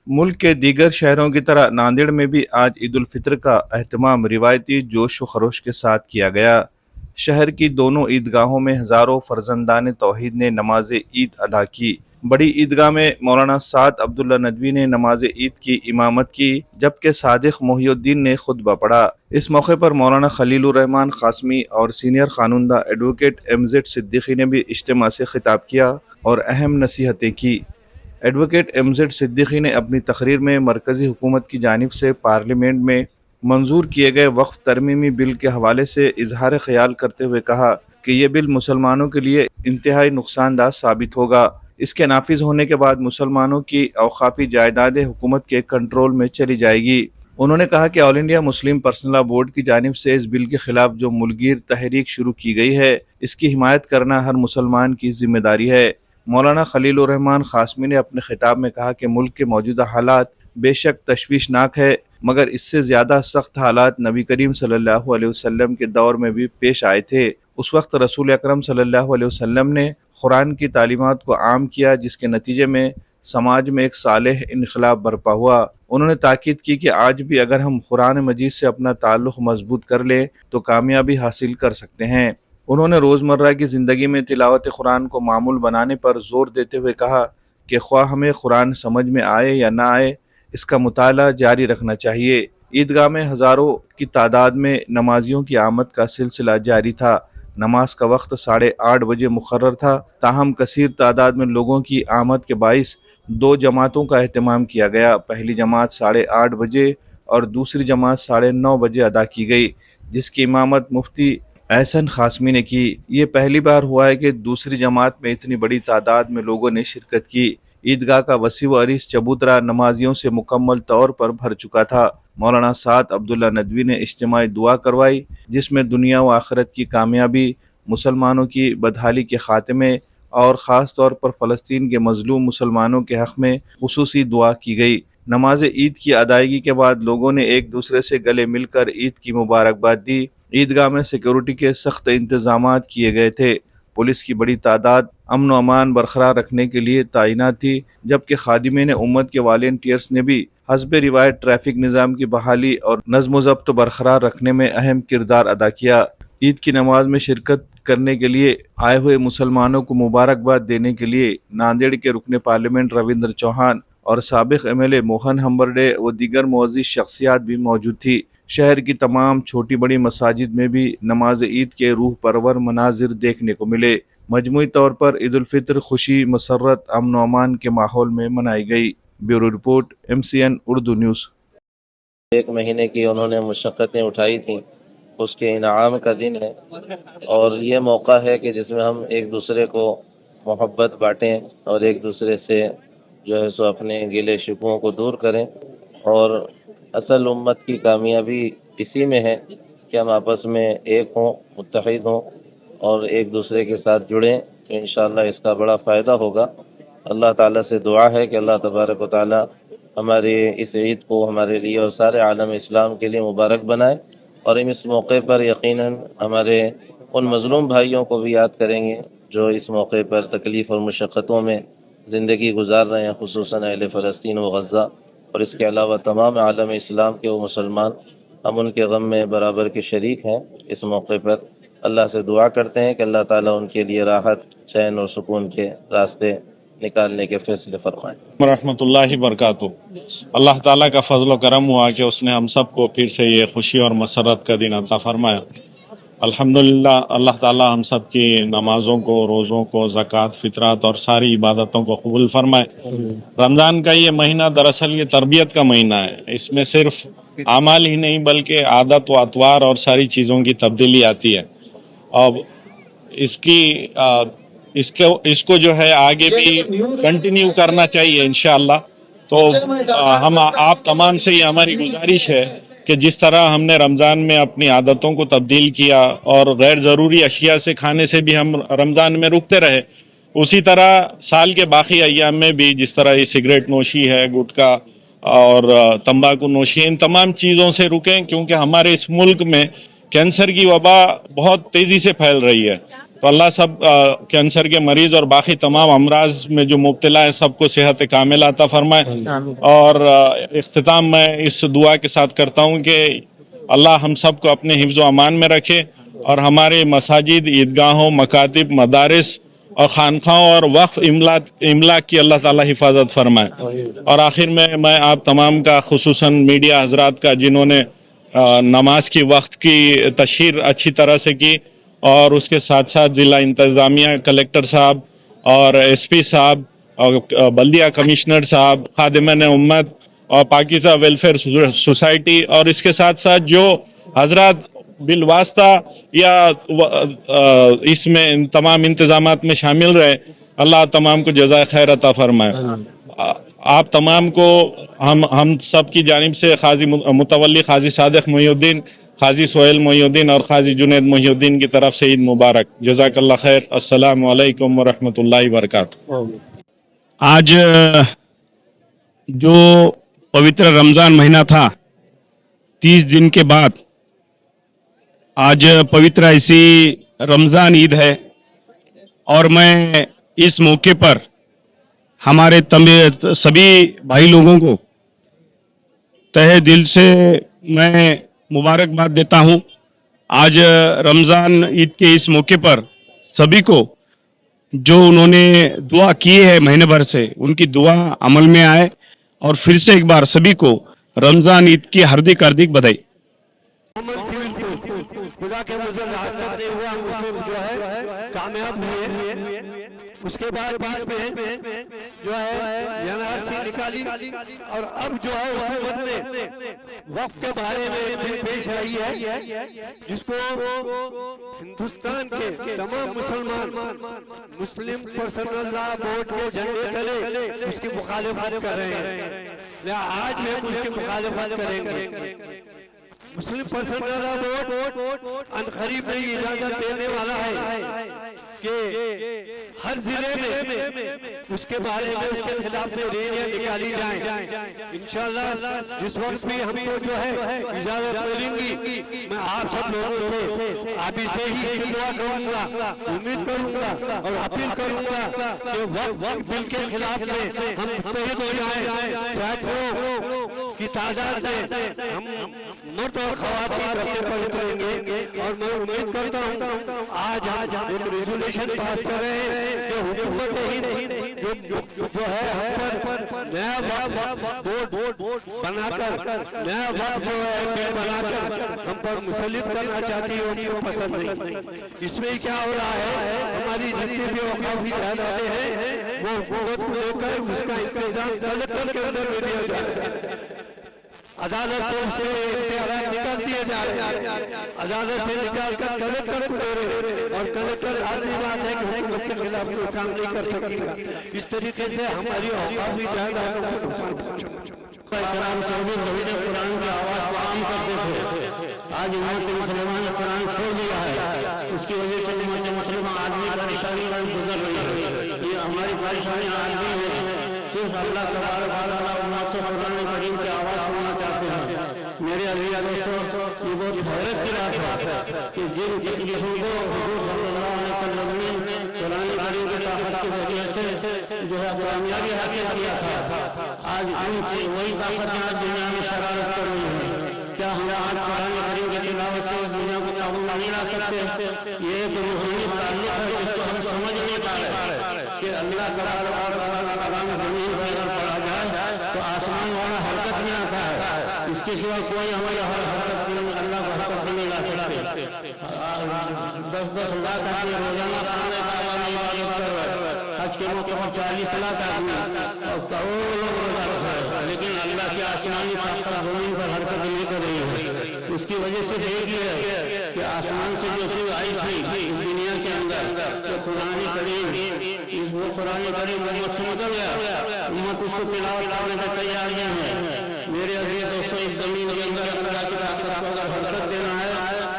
मुल्क के दीगर शहरों की तरह नांदेड़ में भी आज ईद उल फितर का अहतमाम रिवायती जोश व खरोश के साथ किया गया। शहर की दोनों ईदगाहों में हज़ारों फर्जंदान तौहीद ने नमाज ईद अदा की। बड़ी ईदगाह में मौलाना साद अब्दुल्ला नदवी ने नमाज ईद की इमामत की, जबकि सादिक मोहिउद्दीन ने खुतबा पढ़ा। इस मौके पर मौलाना खलीलुर रहमान कासमी और सीनियर कानूनदा एडवोकेट एमजेड सिद्दीकी ने भी इज्तिमा से खिताब किया और अहम नसीहतें की। एडवोकेट एमजेड सिद्दीकी ने अपनी तकरीर में मरकज़ी हुकूमत की जानिब से पार्लियामेंट में मंजूर किए गए वक्फ तरमीमी बिल के हवाले से इजहार ख्याल करते हुए कहा कि ये बिल मुसलमानों के लिए इंतहाई नुकसानदाह साबित होगा। इसके नाफिज होने के बाद मुसलमानों की औकाफी जायदादें हुकूमत के कंट्रोल में चली जाएगी। उन्होंने कहा कि all India Muslim personal law board की जानिब से इस बिल के खिलाफ जो मुल्कीर तहरीक शुरू की गई है, इसकी हिमायत करना हर मुसलमान की जिम्मेदारी है। मौलाना खलीलुर रहमान कासमी ने अपने खिताब में कहा कि मुल्क के मौजूदा हालात बेशक तशवीशनाक है, मगर इससे ज़्यादा सख्त हालात नबी करीम सल्लल्लाहु अलैहि वसल्लम के दौर में भी पेश आए थे। उस वक्त रसूल अकरम सल्लल्लाहु अलैहि वसल्लम ने कुरान की तालीमात को आम किया, जिसके नतीजे में समाज में एक सालेह इनकलाब बरपा हुआ। उन्होंने ताकीद की कि आज भी अगर हम कुरान मजीद से अपना ताल्लुक़ मजबूत कर लें तो कामयाबी हासिल कर सकते हैं। उन्होंने रोज़मर्रा की ज़िंदगी में तिलावत कुरान को मामूल बनाने पर ज़ोर देते हुए कहा कि ख्वाह हमें कुरान समझ में आए या ना आए, इसका मुताला जारी रखना चाहिए। ईदगाह में हज़ारों की तादाद में नमाजियों की आमद का सिलसिला जारी था। नमाज का वक्त 8:30 बजे मुकर्रर था, ताहम कसीर तादाद में लोगों की आमद के बाइस दो जमातों का अहतमाम किया गया। पहली जमात 8:30 बजे और दूसरी जमात 9:30 बजे अदा की गई, जिसकी इमामत मुफ्ती एहसन कासमी ने की। ये पहली बार हुआ है कि दूसरी जमात में इतनी बड़ी तादाद में लोगों ने शिरकत की। ईदगाह का वसी व अरीस चबूतरा नमाजियों से मुकम्मल तौर पर भर चुका था। मौलाना साद अब्दुल्ला नदवी ने इज्तिमाई दुआ करवाई, जिसमें दुनिया व आखिरत की कामयाबी, मुसलमानों की बदहाली के खात्मे और ख़ास तौर पर फ़लस्तीन के मज़लूम मुसलमानों के हक़ में खुसूसी दुआ की गई। नमाज ईद की अदायगी के बाद लोगों ने एक दूसरे से गले मिलकर ईद की मुबारकबाद दी। ईदगाह में सिक्योरिटी के सख्त इंतजामात किए गए थे। पुलिस की बड़ी तादाद अमन व अमान बरकरार रखने के लिए तैनात थी, जबकि खादिमीन उम्मत के वॉलंटियर्स ने भी हस्ब रिवायत ट्रैफिक निज़ाम की बहाली और नज़्म व ज़ब्त बरकरार रखने में अहम किरदार अदा किया। ईद की नमाज में शिरकत करने के लिए आए हुए मुसलमानों को मुबारकबाद देने के लिए नांदेड़ के रुकन पार्लियामेंट रविंद्र चौहान और साबिक MLA मोहन हम्बरडे व दीगर मुअज़्ज़िज़ शख्सियात भी मौजूद थी। शहर की तमाम छोटी बड़ी मसाजिद में भी नमाज ईद के रूह परवर मनाजिर देखने को मिले। मजमूई तौर पर ईद उल फितर खुशी, मसरत, अमन व अमान के माहौल में मनाई गई। Bureau report, MCN Urdu news. एक महीने की उन्होंने मशक्क़तें उठाई थीं, उसके इनाम का दिन है और ये मौका है कि जिसमें हम एक दूसरे को मोहब्बत बाँटें और एक दूसरे से जो है सो अपने गिले शिकवों को दूर करें। और असल उम्मत की कामयाबी इसी में है कि हम आपस में एक हों, मुत्तहिद हों और एक दूसरे के साथ जुड़ें, तो इंशाअल्लाह इसका बड़ा फ़ायदा होगा। अल्लाह ताला से दुआ है कि अल्लाह तबारक व ताला हमारे इस ईद को हमारे लिए और सारे आलम इस्लाम के लिए मुबारक बनाए। और हम इस मौके पर यकीनन हमारे उन मज़लूम भाइयों को भी याद करेंगे जो इस मौके पर तकलीफ़ और मुशक्क़तों में ज़िंदगी गुजार रहे हैं, खुसूसन अहले फ़लस्तीन व गज़ा और इसके अलावा तमाम आलम इस्लाम के वो मुसलमान, हम उनके गम में बराबर के शरीक हैं। इस मौके पर अल्लाह से दुआ करते हैं कि अल्लाह ताला उनके लिए राहत, चैन और सुकून के रास्ते निकालने के फ़ैसले फरमाएँ। रहमतुल्लाहि बरकातुहू। अल्लाह ताला का फजल व करम हुआ कि उसने हम सब को फिर से ये खुशी और मसरत का दिन अता फरमाया। अल्हम्दुलिल्लाह, अल्लाह ताला हम सब की नमाज़ों को, रोज़ों को, ज़कात, फितरात और सारी इबादतों को कबूल फरमाए। रमज़ान का ये महीना दरअसल ये तरबियत का महीना है। इसमें सिर्फ आमाल ही नहीं बल्कि आदत व अतवार और सारी चीज़ों की तब्दीली आती है। अब इसको जो है आगे भी कंटिन्यू करना चाहिए इंशाअल्लाह। तो हम आप तमाम से ही हमारी गुजारिश है कि जिस तरह हमने रमज़ान में अपनी आदतों को तब्दील किया और गैर ज़रूरी अशिया से खाने से भी हम रमज़ान में रुकते रहे, उसी तरह साल के बाकी अय्याम में भी जिस तरह ये सिगरेट नोशी है, गुटखा और तंबाकू नोशी, इन तमाम चीज़ों से रुकें, क्योंकि हमारे इस मुल्क में कैंसर की वबा बहुत तेज़ी से फैल रही है تو اللہ سب کینسر کے مریض اور باقی تمام امراض میں جو مبتلا ہیں سب کو صحت کاملہ عطا فرمائے. اور اختتام میں اس دعا کے ساتھ کرتا ہوں کہ اللہ ہم سب کو اپنے حفظ و امان میں رکھے اور ہمارے مساجد، عیدگاہوں، مکاتب، مدارس اور خانقاہوں اور وقف املاک کی اللہ تعالیٰ حفاظت فرمائے. اور آخر میں آپ تمام کا، خصوصاً میڈیا حضرات کا جنہوں نے نماز کی وقت کی تشہیر اچھی طرح سے کی، اور اس کے ساتھ ساتھ ضلع انتظامیہ، کلیکٹر صاحب اور ایس پی صاحب اور بلدیہ کمشنر صاحب، خادمان امت اور پاکیزہ ویلفیئر سوسائٹی، اور اس کے ساتھ ساتھ جو حضرات بالواسطہ یا اس میں تمام انتظامات میں شامل رہے، اللہ تمام کو جزائے خیر عطا فرمائے. آپ تمام کو ہم سب کی جانب سے قاضی متولی قاضی صادق محی الدین، قاضی سہیل محی الدین اور قاضی جنید محی الدین کی طرف سے عید مبارک. جزاک اللہ خیر. السلام علیکم ورحمۃ اللہ وبرکاتہ. آج جو پوتر رمضان مہینہ تھا، 30 دن کے بعد آج پوتر ایسی رمضان عید ہے، اور میں اس موقع پر ہمارے سبھی بھائی لوگوں کو تہہ دل سے میں مبارکباد دیتا ہوں. آج رمضان عید کے اس موقع پر سبھی کو جو انہوں نے دعا کی ہے مہینے بھر سے، ان کی دعا عمل میں آئے. اور پھر سے ایک بار سبھی کو رمضان عید کی ہردک بدھائی. خدا کے مظہر راستہ سے ہوا جو ہے کامیاب ہوئے. اس کے بعد میں جو ہے NRC نکالی، اور اب جو ہے حکومت نے وقف کے بارے میں بل پیش آئی ہے، جس کو ہندوستان کے تمام مسلم پرسنل لا بورڈ کے جھنڈے تلے اس کی مخالفت کر رہے ہیں. آج میں اس کی مخالفت کریں گے. مسلم پرسنل لا بورڈ عنقریب میں اجازت دینے والا ہے کہ ہر ضلع میں اس کے بارے میں، اس کے خلاف میں ریلیاں نکالی جائیں. انشاءاللہ جس وقت بھی ہم کو جو ہے اجازت ملیں گی، میں آپ سب لوگوں سے ابھی سے ہی دعا کروں گا، امید کروں گا اور اپیل کروں گا کہ وقف بل کے خلاف میں ہم متحد ہو جائیں. ساتھیوں کی تعداد میں ہم مرد اور خواتین رستے پر اتریں گے، اور میں امید کرتا ہوں آج ایک ریزولوشن پاس کر رہے ہیں کہ حکومت جو ہے ہم پر نیا وقف بورڈ بنا کر، نیا وقف جو ہے بل بنا کر ہم پر مسلط کرنا چاہتی ہوگی، وہ پسند نہیں. اس میں کیا ہو رہا ہے، ہماری جتنے بھی اوقافی جائیدادیں ہیں وہ حکومت کو لے کر اس کا انتظام کلکٹر کے اندر میں دیا جا رہا ہے. عدالت سے اسے اختیارات نکال دیے جا رہے ہیں، عدالت سے نکال کر کلکٹر کو دے رہے ہیں، اور کلکٹر آدمی بات ہے کہ حکومت کے خلاف کوئی کام نہیں کر سکے گا. اس طریقے سے ہماری اوقافی جائیدادوں کو نقصان پہنچا. کرام 24 گھنٹے قرآن کی آواز کو عام کرتے تھے. آج امت مسلمہ نے قرآن چھوڑ دیا ہے. اس کی وجہ سے امت مسلمہ عاجزی پریشانی میں گزر رہی ہے. یہ ہماری پریشانی عاجزی ہے. صرف اللہ تبارک و تعالیٰ امت سے قرآن کریم کی آواز سننا چاہتے ہیں. میرے عزیز دوستو، یہ بہت حیرت کی بات ہے کہ جن جسموں کو حضور صلی اللہ علیہ وسلم نے قرآن کریم کی طاقت کے ذریعے سے جو ہے کامیابی حاصل کیا تھا، آج وہی طاقتیں آج دنیا میں شرارت کر رہی ہیں. کیا ہم آج قرآن کریم کی تلاوت سے دنیا کو قابو نہیں لا سکتے؟ یہ ایک روحانی تعلق ہے جس کو ہم سمجھ نہیں پا رہے کہ اللہ تبارک و تعالیٰ کا کلام زمین پر اگر پڑھا جائے تو آسمان والا حرکت میں آتا ہے. اس کے سوا کوئی ہماری ہر حرکت میں اللہ کو حرکت میں نہیں لا سکتے. 10 لاکھ آدمی روزانہ خانے کعبہ میں عبادت کر رہے ہیں. حج کے موقع پر 40 لاکھ آدمی اور کروڑوں لوگ روزہ رکھ رہے ہیں، لیکن اللہ کی آسمانی طاقت زمین پر حرکت نہیں کر رہی ہے. اس کی وجہ سے ایک یہ ہے کہ آسمان سے جو چیز آئی تھی اس دنیا کے اندر، کہ قرآن کریم، وہ قرآن کریم امت سے نکل گیا، امت اس کو تلاوت کرنے کا تیار نہیں ہے. میرے عزیز دوستو، اس زمین کے اندر اللہ کی طاقت کو اگر حرکت دینا ہے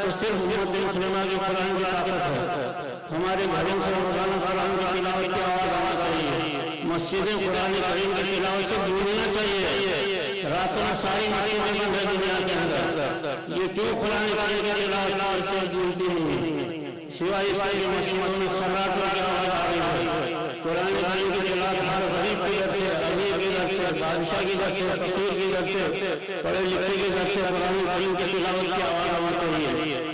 تو صرف امت مسلمہ کی قرآن کی طاقت ہے. ہمارے گھروں سے روزانہ قرآن کی تلاوت کی آواز آنا چاہیے. مسجدیں قرآن کریم کی تلاوت سے گونجنا چاہیے. راتوں میں ساری مسجدیں بند ہے دنیا کے اندر. یہ کیوں قرآن کریم کی تلاوت سے گونجتی نہیں؟ सिवाय इसके कि मस्जिदों में खर्राटों की आवाज़ आ रही है। कुरान करीम की तिलावत हर गरीब के घर से, अमीर के घर से, बादशाह के घर से, फकीर के घर से, पढ़े लिखे के घर से कुरान करीम की तिलावत की आवाज़ आनी चाहिए।